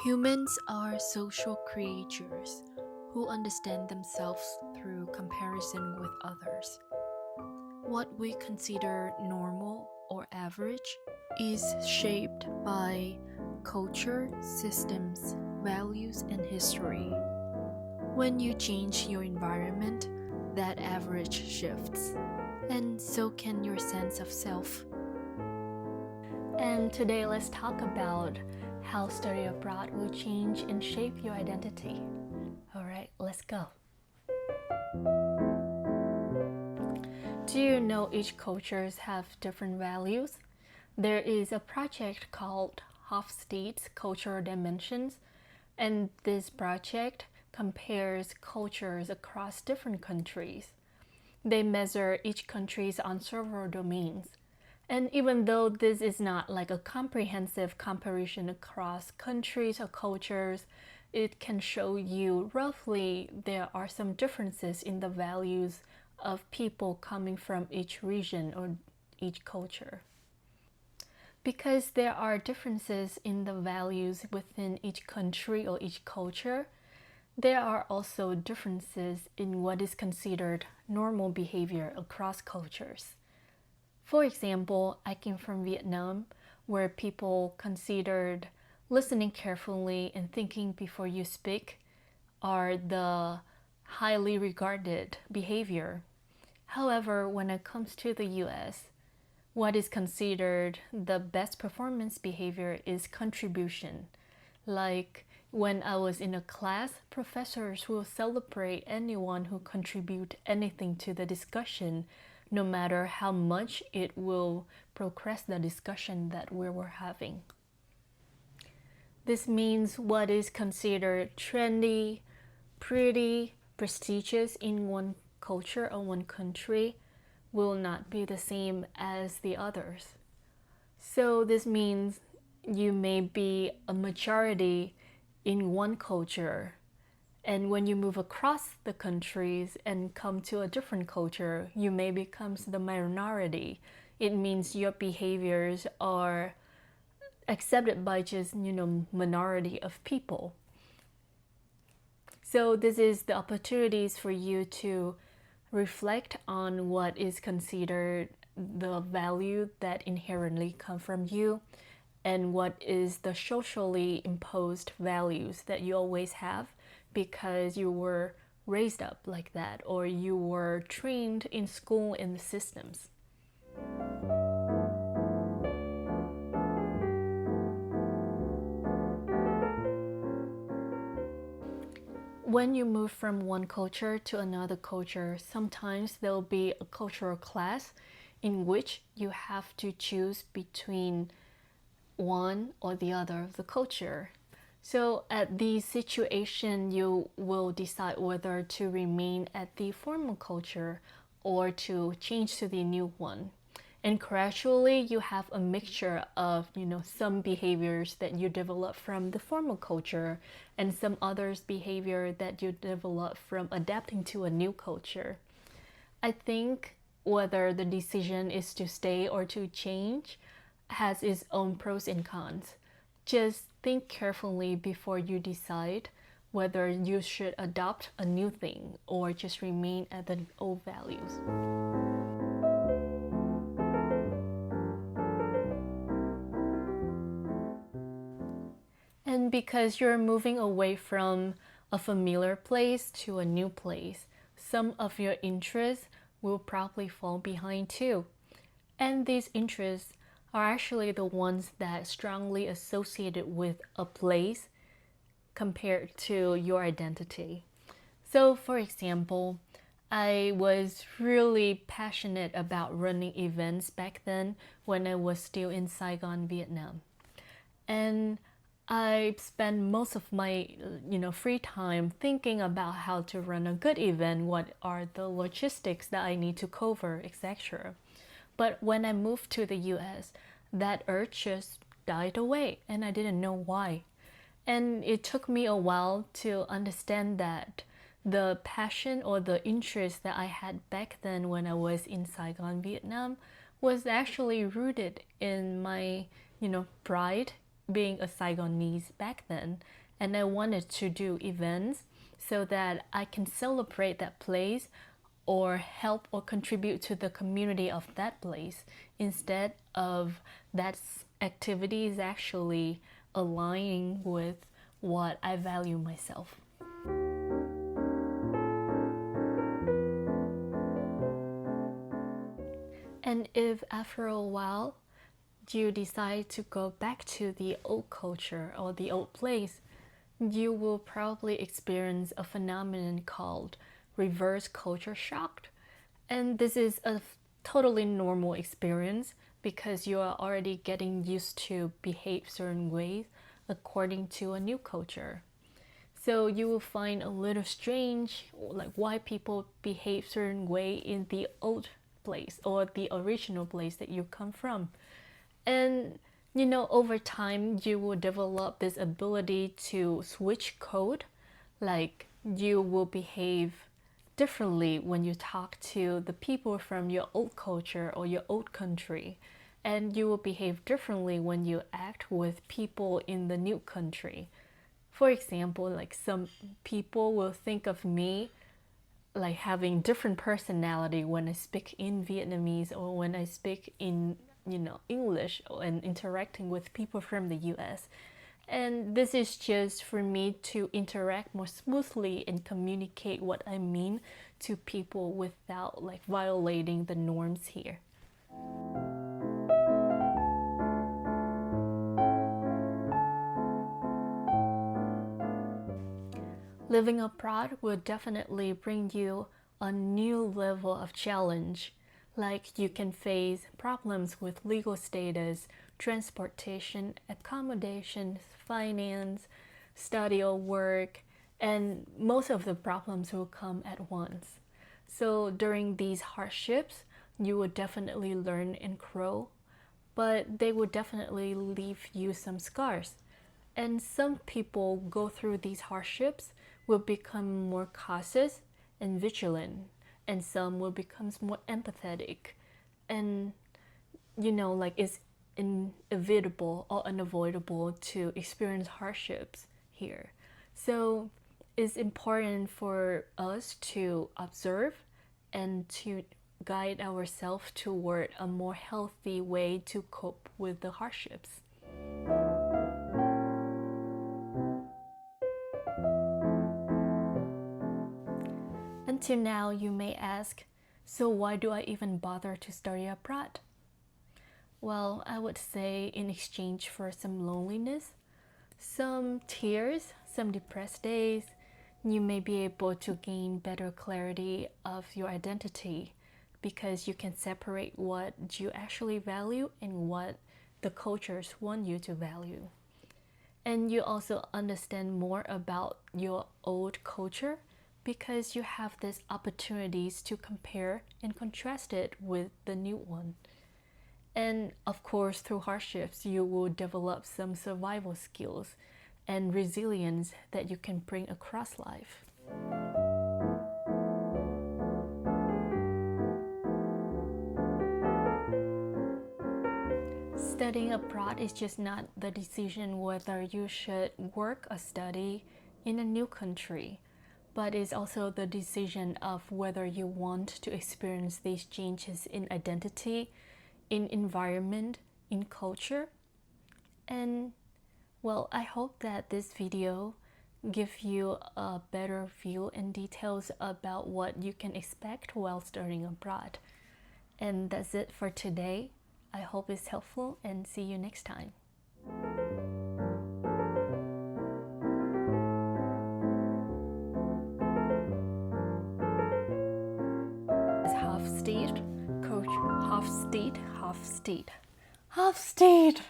Humans are social creatures who understand themselves through comparison with others. What we consider normal or average is shaped by culture, systems, values, and history. When you change your environment, that average shifts, and so can your sense of self. And today let's talk about how study abroad will change and shape your identity. Alright, let's go. Do you know each cultures have different values? There is a project called Hofstede's Cultural Dimensions, and this project compares cultures across different countries. They measure each country's on several domains. And even though this is not like a comprehensive comparison across countries or cultures, it can show you roughly there are some differences in the values of people coming from each region or each culture. Because there are differences in the values within each country or each culture, there are also differences in what is considered normal behavior across cultures. For example, I came from Vietnam, where people considered listening carefully and thinking before you speak are the highly regarded behavior. However, when it comes to the US, what is considered the best performance behavior is contribution. Like when I was in a class, professors will celebrate anyone who contribute anything to the discussion, no matter how much it will progress the discussion that we were having. This means what is considered trendy, pretty, prestigious in one culture or one country will not be the same as the others. So this means you may be a majority in one culture, and when you move across the countries and come to a different culture, you may become the minority. It means your behaviors are accepted by just, minority of people. So this is the opportunities for you to reflect on what is considered the value that inherently come from you and what is the socially imposed values that you always have because you were raised up like that or you were trained in school in the systems. When you move from one culture to another culture, sometimes there will be a cultural class in which you have to choose between one or the other of the culture. So at the situation, you will decide whether to remain at the formal culture or to change to the new one. And gradually, you have a mixture of, some behaviors that you develop from the formal culture and some others behavior that you develop from adapting to a new culture. I think whether the decision is to stay or to change has its own pros and cons. Just think carefully before you decide whether you should adopt a new thing or just remain at the old values. And because you're moving away from a familiar place to a new place, some of your interests will probably fall behind too. And these interests are actually the ones that strongly associated with a place compared to your identity. So for example, I was really passionate about running events back then when I was still in Saigon, Vietnam. And I spent most of my free time thinking about how to run a good event, what are the logistics that I need to cover, etc. But when I moved to the US, that urge just died away and I didn't know why. And it took me a while to understand that the passion or the interest that I had back then when I was in Saigon, Vietnam was actually rooted in my, pride being a Saigonese back then, and I wanted to do events so that I can celebrate that place or help or contribute to the community of that place instead of that activity is actually aligning with what I value myself. And if after a while you decide to go back to the old culture or the old place, you will probably experience a phenomenon called reverse culture shock. And this is a totally normal experience because you are already getting used to behave certain ways according to a new culture. So you will find a little strange like why people behave certain way in the old place or the original place that you come from. And over time you will develop this ability to switch code. Like you will behave differently when you talk to the people from your old culture or your old country, and you will behave differently when you act with people in the new country. For example, like some people will think of me like having different personality when I speak in Vietnamese or when I speak in English and interacting with people from the US. And this is just for me to interact more smoothly and communicate what I mean to people without like violating the norms here. Living abroad will definitely bring you a new level of challenge. Like you can face problems with legal status, transportation, accommodation, finance, study or work, and most of the problems will come at once. So during these hardships, you will definitely learn and grow, but they will definitely leave you some scars. And some people go through these hardships will become more cautious and vigilant, and some will become more empathetic. And like it's inevitable or unavoidable to experience hardships here. So it's important for us to observe and to guide ourselves toward a more healthy way to cope with the hardships. Until now, you may ask, so why do I even bother to study abroad? Well, I would say in exchange for some loneliness, some tears, some depressed days, you may be able to gain better clarity of your identity because you can separate what you actually value and what the cultures want you to value. And you also understand more about your old culture because you have these opportunities to compare and contrast it with the new one. And of course, through hardships, you will develop some survival skills and resilience that you can bring across life. Studying abroad is just not the decision whether you should work or study in a new country, but it's also the decision of whether you want to experience these changes in identity, in environment, in culture. And well, I hope that this video gives you a better view and details about what you can expect while studying abroad. And that's it for today. I hope it's helpful and see you next time. Half-steed, coach, half-steed.